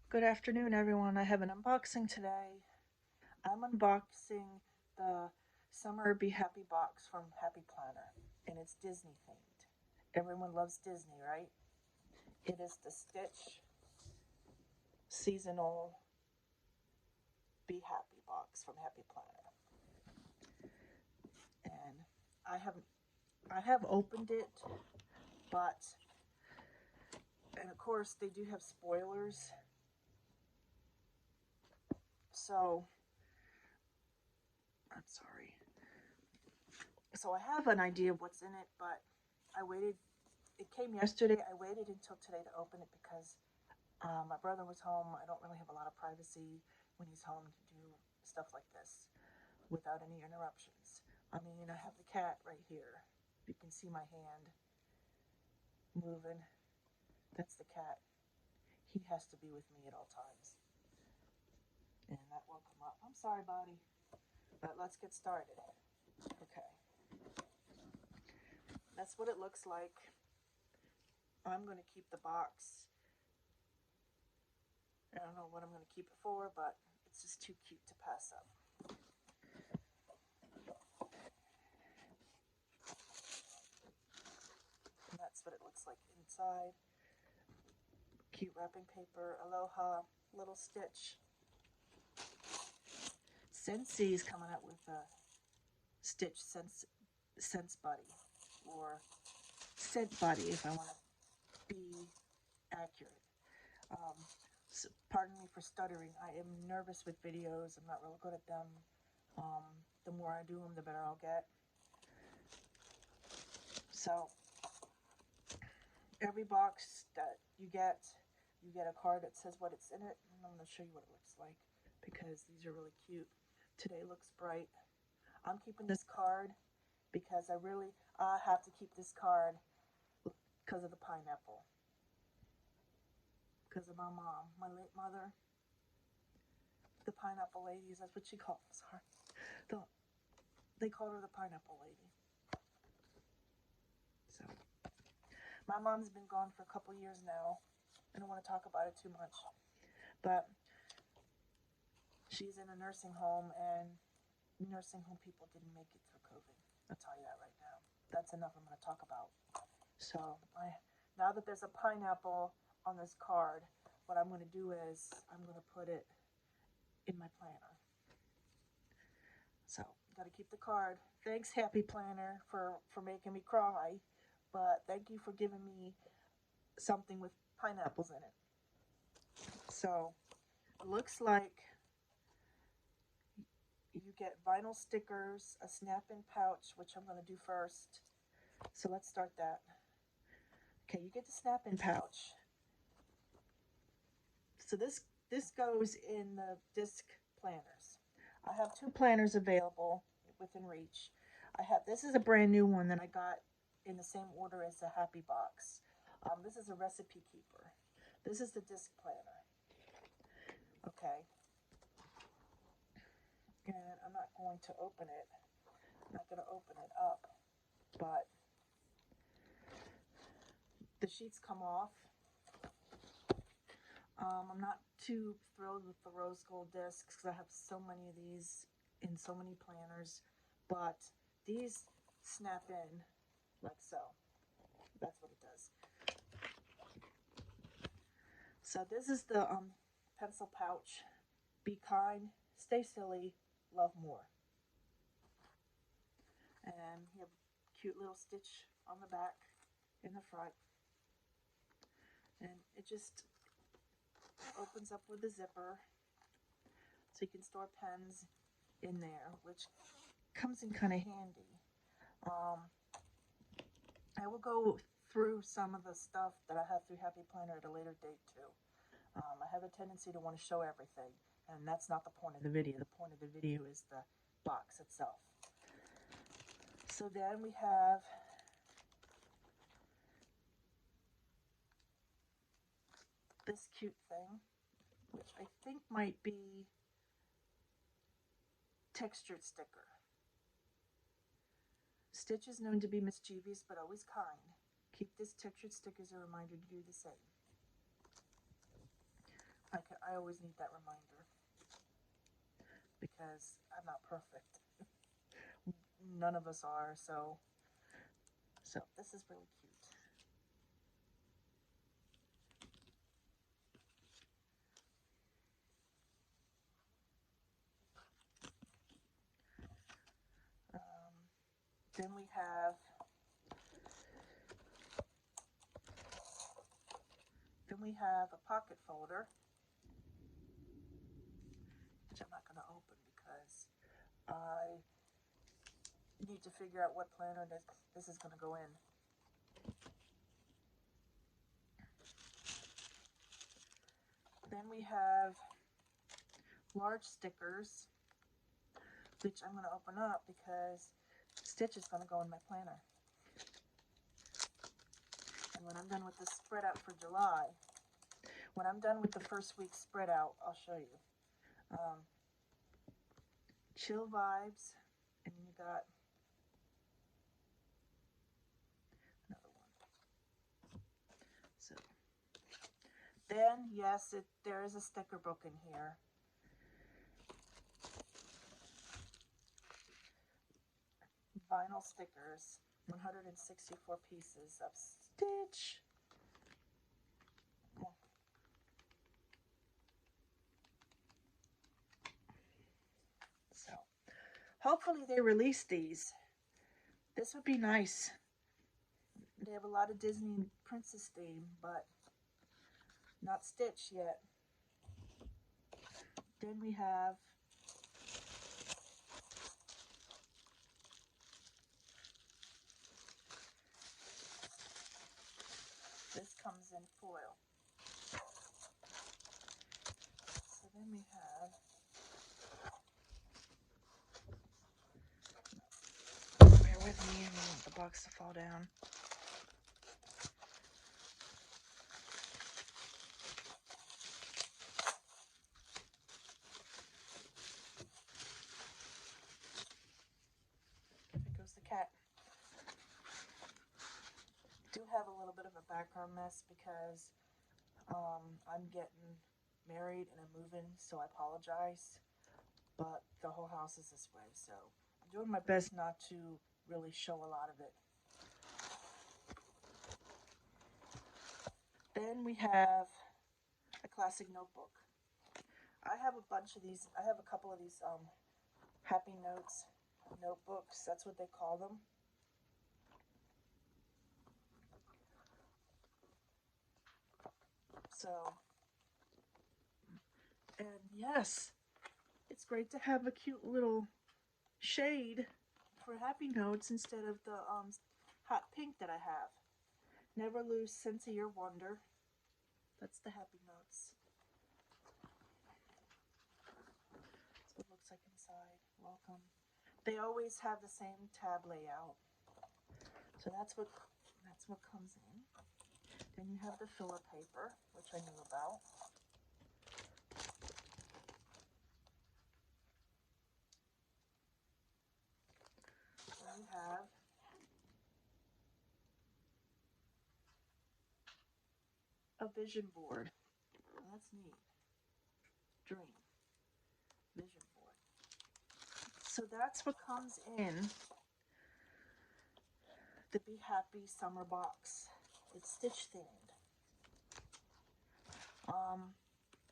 Good afternoon, everyone. I have an unboxing today. I'm unboxing the Summer Be Happy box from Happy Planner, and it's Disney themed. Everyone loves Disney, right? It is the Stitch Seasonal Be Happy box from Happy Planner, and I have I have opened it, but and of course they do have spoilers, so I'm sorry. So I have an idea of what's in it, but I waited. It came yesterday. I waited until today to open it because my brother was home. I don't really have a lot of privacy when he's home to do stuff like this without any interruptions. I mean, I have the cat right here. You can see my hand moving. That's the cat. He has to be with me at all times. And that woke him up. I'm sorry, buddy. But let's get started. Okay. That's what it looks like. I'm going to keep the box. I don't know what I'm going to keep it for, but it's just too cute to pass up. And that's what it looks like inside. Cute wrapping paper, Aloha, little Stitch. Scentsy is coming out with a Stitch Sense Buddy, or Scent Buddy if I want to be accurate. So pardon me for stuttering. I am nervous with videos. I'm not really good at them. The more I do them, the better I'll get. So every box that you get a card that says what it's in it, and I'm going to show you what it looks like because these are really cute. Today looks bright. I'm keeping this card because I really have to keep this card because of the pineapple. Because of my mom, my late mother, the pineapple lady, that's what she calls her. They called her the pineapple lady. So, my mom's been gone for a couple years now. I don't want to talk about it too much. But she's in a nursing home, and nursing home people didn't make it through COVID. I'll tell you that right now. That's enough I'm going to talk about. So, now that there's a pineapple on this card, what I'm going to do is I'm going to put it in my planner. So, got to keep the card. Thanks, Happy Planner, for making me cry. But thank you for giving me something with pineapples in it. So, it looks like you get vinyl stickers, a snap-in pouch, which I'm going to do first. So let's start that. Okay, you get the snap-in pouch. So this goes in the disc planners. I have two planners available within reach. This is a brand new one that I got in the same order as the Happy Box. This is a recipe keeper. This is the disc planner. Okay. And I'm not going to open it. I'm not going to open it up, but the sheets come off. I'm not too thrilled with the rose gold discs because I have so many of these in so many planners, but these snap in like so. That's what it does. So this is the pencil pouch. Be kind, stay silly, love more. And you have a cute little stitch on the back, in the front, and it just opens up with a zipper, so you can store pens in there, which comes in kind of handy. I will go through some of the stuff that I have through Happy Planner at a later date too. I have a tendency to want to show everything, and that's not the point of the video. The point of the video is the box itself. So then we have this cute thing, which I think might be textured sticker. Stitch is known to be mischievous but always kind. Keep this textured sticker as a reminder to do the same. I I always need that reminder because I'm not perfect. None of us are, so this is really cute. Then we have a pocket folder, which I'm not going to open because I need to figure out what planner this is going to go in. Then we have large stickers, which I'm going to open up because Stitch is going to go in my planner. And when I'm done with the spread out for July, when I'm done with the first week spread out, I'll show you. Chill Vibes, and you got another one. So then, yes, there is a sticker book in here. Vinyl stickers, 164 pieces of Stitch. So hopefully they release these. This would be nice. They have a lot of Disney princess theme, but not Stitch yet. Then we have this comes in foil. So then we have bear with me, I don't want the box to fall down. There goes the cat. Do have a little bit of a background mess because I'm getting married and I'm moving, so I apologize, but the whole house is this way, so I'm doing my best not to really show a lot of it. Then we have a classic notebook. I have a bunch of these. I have a couple of these Happy Notes notebooks. That's what they call them. So, and yes, it's great to have a cute little shade for Happy Notes instead of the hot pink that I have. Never lose sense of your wonder. That's the Happy Notes. That's what it looks like inside. Welcome. They always have the same tab layout. So that's what comes in. Then you have the filler paper, which I knew about. Then you have a vision board. That's neat. Dream. Vision board. So that's what comes in the Be Happy Summer Box. It's Stitch themed.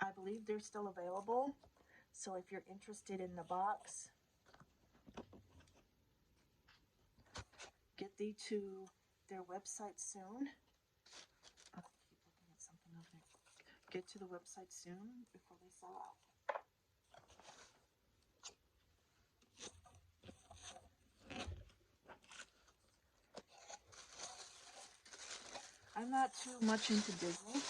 I believe they're still available. So if you're interested in the box, get thee to their website soon. I keep looking at something over there. Get to the website soon before they sell out. I'm not too much into Disney,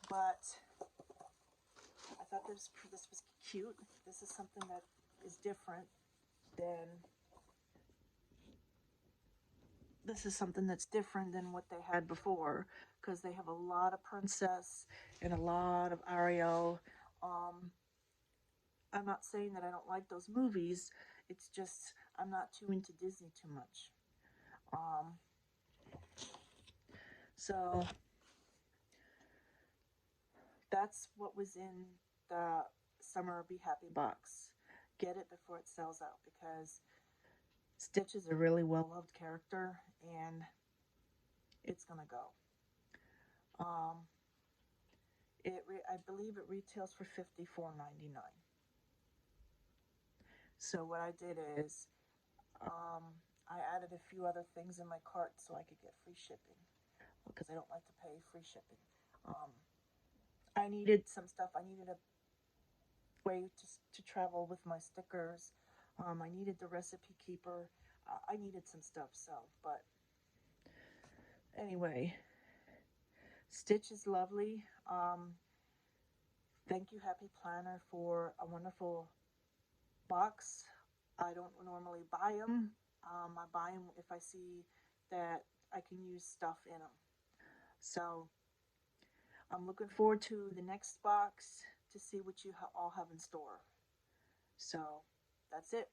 but I thought this was cute. This is something that is different than what they had before, because they have a lot of Princess and a lot of Ariel. I'm not saying that I don't like those movies. It's just I'm not too into Disney too much. So that's what was in the Summer Be Happy box. Get it before it sells out, because Stitch is a really well-loved character, and it's gonna go. Um, I believe it retails for $54.99. So what I did is, I added a few other things in my cart so I could get free shipping, because I don't like to pay free shipping. I needed some stuff. I needed a way to travel with my stickers. I needed the recipe keeper. I needed some stuff. So, but anyway, Stitch is lovely. Thank you, Happy Planner, for a wonderful box. I don't normally buy them. I buy them if I see that I can use stuff in them. So I'm looking forward to the next box to see what you all have in store. So that's it.